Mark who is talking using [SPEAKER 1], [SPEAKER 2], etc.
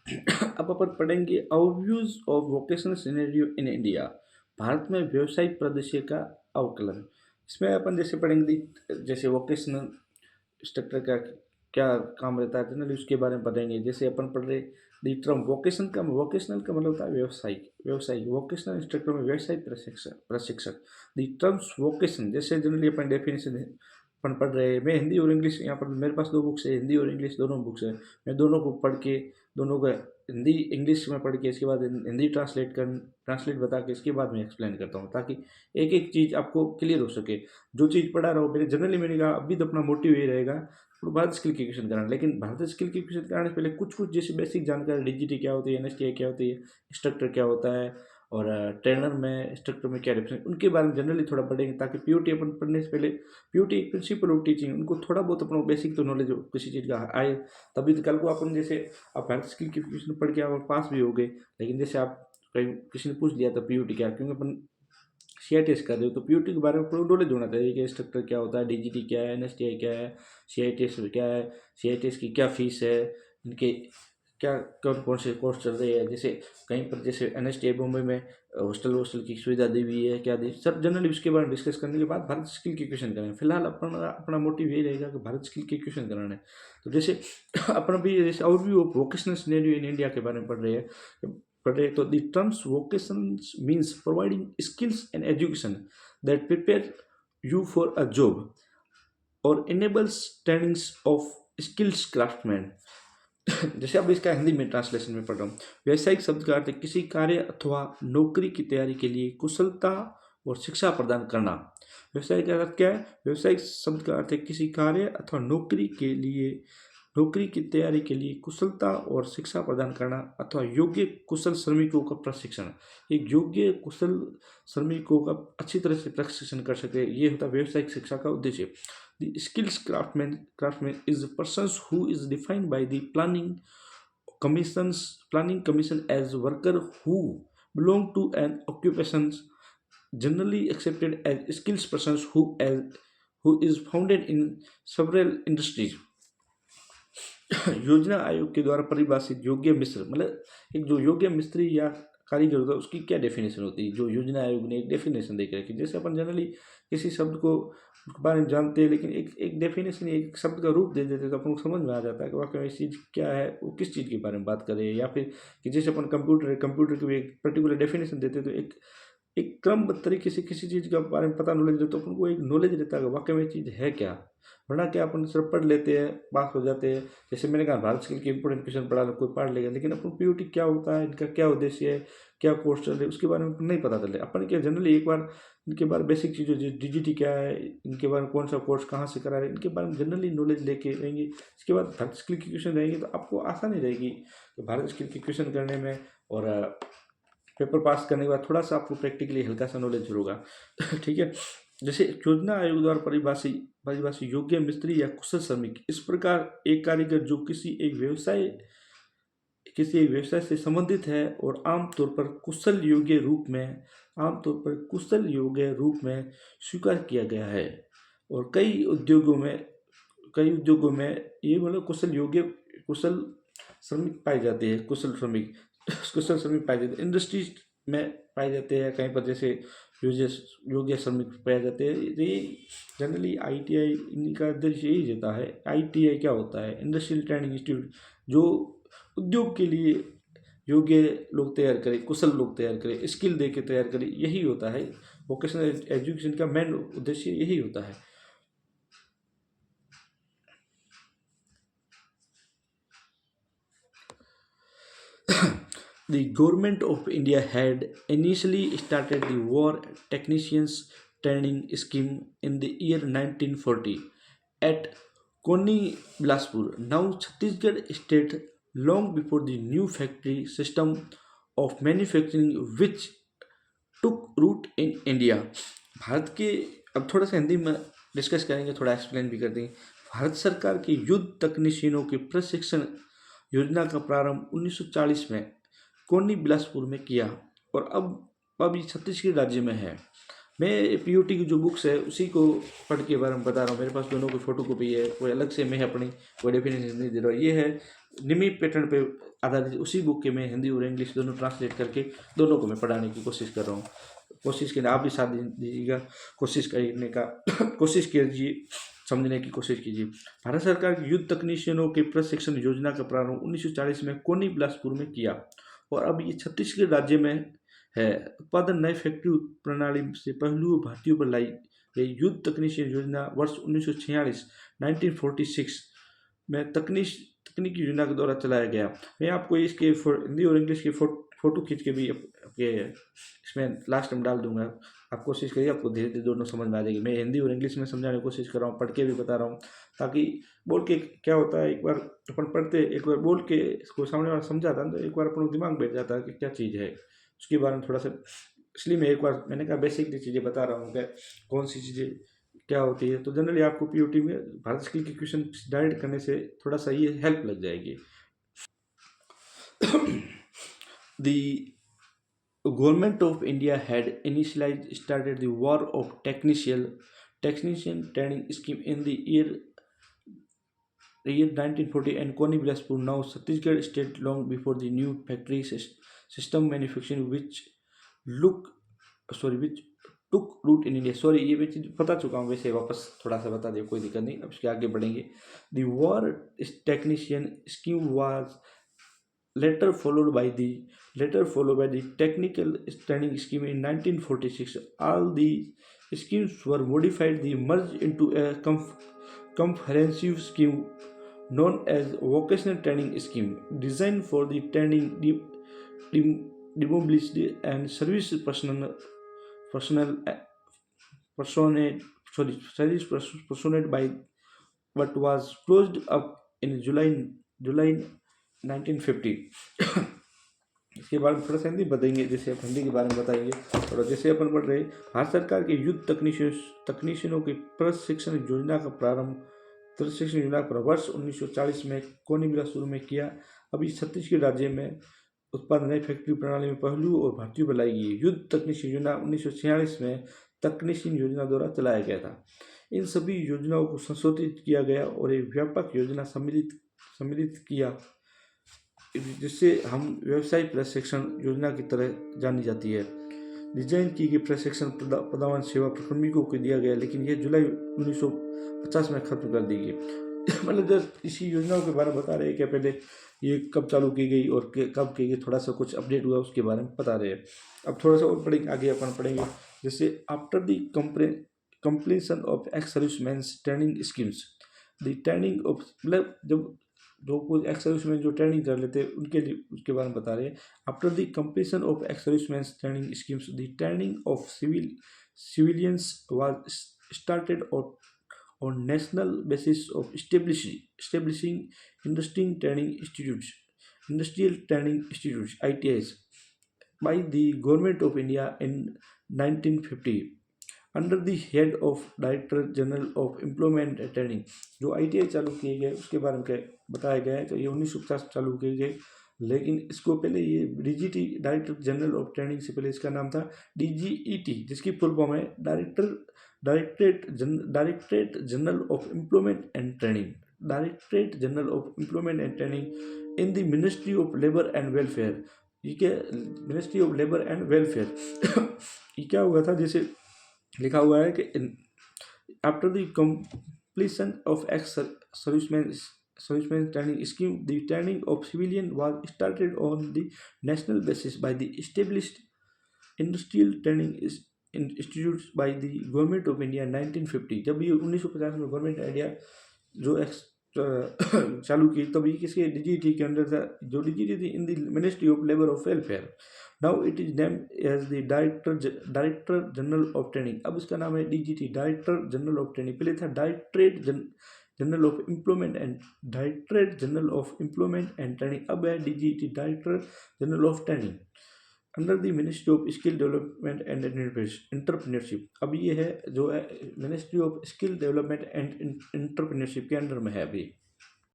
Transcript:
[SPEAKER 1] अब अपन पढ़ेंगे overviews of vocational scenario in India. Bharat में व्यावसायिक परिदृश्य का अवकलन। इसमें अपन जैसे पढ़ेंगे जैसे वोकेशनल स्ट्रक्चर का क्या काम रहता है जनरली उसके बारे में पढ़ेंगे। जैसे अपन पढ़ रहे दी टर्म वोकेशनल का मतलब होता है व्यवसायिक। व्यवसायिक वोकेशनल इंस्ट्रक्टर में व्यवसायिक प्रशिक्षक प्रशिक्षक। दी टर्म्स वोकेशन जैसे जनरली अपन डेफिनेशन अपन पढ़ रहे हैं। मैं हिंदी और इंग्लिश यहाँ पर मेरे पास दो बुक्स है, हिंदी और इंग्लिश दोनों बुक्स है। मैं दोनों को पढ़ के दोनों का हिंदी इंग्लिश में पढ़ के इसके बाद हिंदी ट्रांसलेट बता के इसके बाद मैं एक्सप्लेन करता हूँ, ताकि एक एक चीज़ आपको क्लियर हो सके। जो चीज़ पढ़ा रहा हो मेरे जनरली मैंने कहा अभी तो अपना मोटिव यही रहेगा और भारत स्किल के क्वेश्चन कराना। लेकिन भारत स्किल के क्वेश्चन कराने से पहले कुछ कुछ जैसे बेसिक जानकारी, डीजीटी क्या होती है, एनएसटीआई क्या होती है, इंस्ट्रक्टर क्या होता है और ट्रेनर में इंस्ट्रक्टर में क्या डिफरेंस, उनके बारे में जनरली थोड़ा पढ़ेंगे, ताकि पीओटी अपन पढ़ने से पहले पीओटी एक प्रिंसिपल ऑफ टीचिंग उनको थोड़ा बहुत अपना बेसिक तो नॉलेज हो किसी चीज़ का आए, तभी तो कल को अपन जैसे आप भारत स्किल के क्वेश्चन पढ़ के आप पास भी हो गए। लेकिन जैसे आप कहीं किसी ने पूछ लिया था पीओटी क्या, क्योंकि अपन सीआईटीएस कर रहे हो तो पीओटी के बारे में पूरा नॉलेज होना चाहिए कि इंस्ट्रक्टर क्या होता है, डीजीटी क्या है, एनएसटीआई क्या है, सीआईटीएस क्या है, सीआईटीएस की क्या फीस है, इनके क्या कौन कौन से कोर्स चल रहे हैं। जैसे कहीं पर जैसे एनएसटीआई मुंबई में हॉस्टल की सुविधा दी हुई है क्या दी, सब जनरली उसके बारे में डिस्कस करने के बाद भारत स्किल के क्वेश्चन करें। फिलहाल अपना अपना मोटिव यही रहेगा कि भारत स्किल के क्वेश्चन कराना है। तो जैसे अपन भी जैसे overview of vocational scenario in India के बारे में पढ़ रहे हैं तो the terms vocations means providing skills and education that prepare you for a job और enables trainings of skills craftsman. जैसे अब इसका हिंदी में ट्रांसलेशन में पढ़ रहा हूँ। व्यावसायिक शब्द का अर्थ है किसी कार्य अथवा नौकरी की तैयारी के लिए कुशलता और शिक्षा प्रदान करना। व्यवसाय का अर्थ क्या है? व्यावसायिक शब्द का अर्थ है किसी कार्य अथवा नौकरी की तैयारी के लिए कुशलता और शिक्षा प्रदान करना अथवा योग्य कुशल श्रमिकों का प्रशिक्षण। एक योग्य कुशल श्रमिकों का अच्छी तरह से प्रशिक्षण कर सके, ये होता है व्यावसायिक शिक्षा का उद्देश्य। The skills craftsman is a person who is defined by the planning commission as worker who belong to an occupation generally accepted as skills persons who is founded in several industries। योजना आयोग के द्वारा परिभाषित योग्य मिश्र मतलब एक जो योग्य मिस्त्री या कारीगर होता है उसकी क्या डेफिनेशन होती है, जो योजना आयोग ने एक डेफिनेशन दे के रखी। जैसे अपन जनरली किसी शब्द को बारे में जानते हैं, लेकिन एक डेफिनेशन एक शब्द का रूप दे देते हैं तो अपन को समझ में आ जाता है कि वाकई में इस चीज़ क्या है, वो किस चीज़ के बारे में बात कर रहे हैं। या फिर कि जैसे अपन कंप्यूटर की भी एक पर्टिकुलर डेफिनेशन देते हैं तो एक क्रमबद्ध तरीके से किसी चीज़ के बारे में पता नॉलेज रहता है तो अपन को एक नॉलेज रहता है कि वाकई में ये चीज़ है क्या। वरना क्या अपन सिर्फ पढ़ लेते हैं पास हो जाते हैं। जैसे मैंने कहा भारत स्किल के इंपोर्टेंट क्वेश्चन पढ़ा कोई पढ़ लेगा, लेकिन अपन पीओटी क्या होता है, इनका क्या उद्देश्य है, क्या कोर्स चल रहे हैं उसके बारे में नहीं पता चले। अपन क्या जनरली एक बार इनके बारे में बेसिक चीज़ों डीजीटी क्या है, इनके बारे में कौन सा कोर्स कहाँ से करा रहे हैं, इनके बारे में जनरली नॉलेज लेके रहेंगे। इसके बाद भारत स्किल के क्वेश्चन रहेंगे तो आपको आसानी रहेगी तो भारत स्किल के क्वेश्चन करने में। और पेपर पास करने के बाद थोड़ा सा आपको प्रैक्टिकली हल्का सा नॉलेज होगा। ठीक है। जैसे योजना आयोग द्वारा परिभाषित योग्य मिस्त्री या कुशल श्रमिक इस प्रकार एक कारीगर जो किसी एक व्यवसाय से संबंधित है और आमतौर पर कुशल योग्य रूप में स्वीकार किया गया है। और कई उद्योगों में ये मतलब कुशल श्रमिक पाए जाते हैं। कुशल श्रमिक पाए जाते हैं इंडस्ट्रीज में पाए जाते हैं। कहीं पर जैसे योग्य श्रमिक पाए जाते हैं। ये जनरली आईटीआई इनका उद्देश्य यही रहता है। आईटीआई क्या होता है? इंडस्ट्रियल ट्रेनिंग इंस्टीट्यूट, जो उद्योग के लिए योग्य लोग तैयार करे, कुशल लोग तैयार करे, स्किल दे के तैयार करे, यही होता है वोकेशनल एजुकेशन का मेन उद्देश्य, यही होता है। The government of India had initially started the War Technicians Training Scheme in the year 1940 at Koni Bilaspur, now Chhattisgarh state, long before the new factory system of manufacturing which took root in India। Bharat के अब थोड़ा सा हिंदी में discuss करेंगे, थोड़ा explain भी कर देंगे। भारत सरकार की युद्ध तकनीशियनों के प्रशिक्षण योजना का प्रारंभ 1940 में कोनी बिलासपुर में किया और अब ये छत्तीसगढ़ राज्य में है। मैं पीयूटी की जो बुक्स है उसी को पढ़ के बारे में बता रहा हूँ। मेरे पास दोनों की फ़ोटो कॉपी है, कोई अलग से मैं अपनी कोई डेफिनेशन नहीं दे रहा हूँ। ये है निमी पैटर्न पे आधारित उसी बुक के मैं हिंदी और इंग्लिश दोनों ट्रांसलेट करके दोनों को मैं पढ़ाने की कोशिश कर रहा हूँ। कोशिश के आप भी साथ दीजिएगा, कोशिश करने का कोशिश कीजिए, समझने की कोशिश कीजिए। भारत सरकार की युद्ध तकनीशियनों के प्रशिक्षण योजना का प्रारंभ 1940 में कोनी बिलासपुर में किया और अब ये छत्तीसगढ़ राज्य में है। उत्पादन नए फैक्ट्री प्रणाली से पहलुओं भारतीयों पर लाई गई युद्ध तकनीशियन योजना वर्ष 1946 1946 में तकनीकी योजना के द्वारा चलाया गया। मैं आपको इसके हिंदी और इंग्लिश की फोटो खींच के भी आपके इसमें लास्ट में डाल दूंगा। आप कोशिश करिए, आपको धीरे धीरे दोनों समझ में आ जाएगी। मैं हिंदी और इंग्लिश में समझाने की कोशिश कर रहा हूँ, पढ़ के भी बता रहा हूँ, ताकि बोल के क्या होता है, एक बार अपन पढ़ते एक बार बोल के इसको सामने वाला समझाता है तो एक बार अपन दिमाग बैठ जाता है कि क्या चीज़ है, उसके बारे में थोड़ा सा। इसलिए मैं एक बार मैंने कहा बेसिक चीज़ें बता रहा हूँ कि कौन सी चीज़ें क्या होती है। तो जनरली आपको पीयूटी में भारत स्किल के क्वेश्चन डायरेक्ट करने से थोड़ा सा ये हेल्प लग जाएगी। The government of India had initially started the War of Technician Training Scheme in the year 1940 and Koni Bilaspur, now Chhattisgarh state, long before the new factory system manufacturing look which took root in India. Sorry, ये मैं चीज़ बता चुका हूँ, वैसे वापस थोड़ा सा बता दिया, कोई दिक्कत नहीं। अब इसके आगे बढ़ेंगे। The war technician scheme was later followed by the technical training scheme in 1946. All the schemes were modified, they merged into a comprehensive scheme known as vocational training scheme, designed for the training demobilized and service personate by what was closed up in July 1950। इसके बारे में थोड़ा सा हिंदी बताएंगे, जैसे आप हिंदी के बारे में बताएंगे। और जैसे अपन पढ़ रहे, भारत सरकार के युद्ध तकनीशियनों की प्रशिक्षण योजना का वर्ष 1940 में कोनी बिलासपुर में किया। अभी छत्तीसगढ़ राज्य में उत्पादन नई फैक्ट्री प्रणाली में पहलू और भारतीयों पर लाई गई युद्ध तकनीशियन योजना 1946 में तकनीशियन योजना द्वारा चलाया गया था। इन सभी योजनाओं को संशोधित किया गया और एक व्यापक योजना सम्मिलित किया, जिससे हम व्यवसाय प्रशिक्षण योजना की तरह जानी जाती है। डिजाइन की गई प्रशिक्षण प्रदान सेवा श्रमिकों को दिया गया, लेकिन यह जुलाई 1950 में खत्म कर दी गई। मतलब जस्ट इसी योजनाओं के बारे में बता रहे हैं कि पहले ये कब चालू की गई और कब की गई, थोड़ा सा कुछ अपडेट हुआ उसके बारे में बता रहे हैं। अब थोड़ा सा और पढ़ेंगे, आगे अपन पढ़ेंगे। जैसे after the completion of ex serviceman training schemes, the training of, मतलब जब जो कुछ एक्स सर्विसमैन जो ट्रेनिंग कर लेते हैं उनके लिए उसके बारे में बता रहे हैं। After the completion of ex serviceman training schemes, the training of civilians was started on national basis of establishing industrial training institutes ITIs by the government of India in 1950 under the head of director general of employment and training. जो ITI चालू किए गए उसके बारे में बताया गया है। तो ये 1950 चालू किए गए, लेकिन इसको पहले ये DGT director general of training से पहले इसका नाम था DGET, जिसकी फुल फॉर्म है directorate general of employment and training. Directorate general of employment and training in the ministry of labour and welfare. ये क्या, ministry of labour and welfare. ये क्या हुआ था, जैसे लिखा हुआ है कि after the completion of ex-servicemen training scheme, the training of civilian was started on the national basis by the established industrial training institutes by the government of India 1950। जब ये 1950 में गवर्नमेंट इंडिया जो चालू की, तब ये किसके, DGT के अंदर था। जो DGT थी in the ministry of labour of welfare. Now it is name as the director general of training. अब इसका नाम है DGT director general of training. पहले था directorate general of employment and training, अब है DGT director general of training under the ministry of skill development and entrepreneurship. अब ये है जो है ministry of skill development and entrepreneurship के अंडर में है अभी।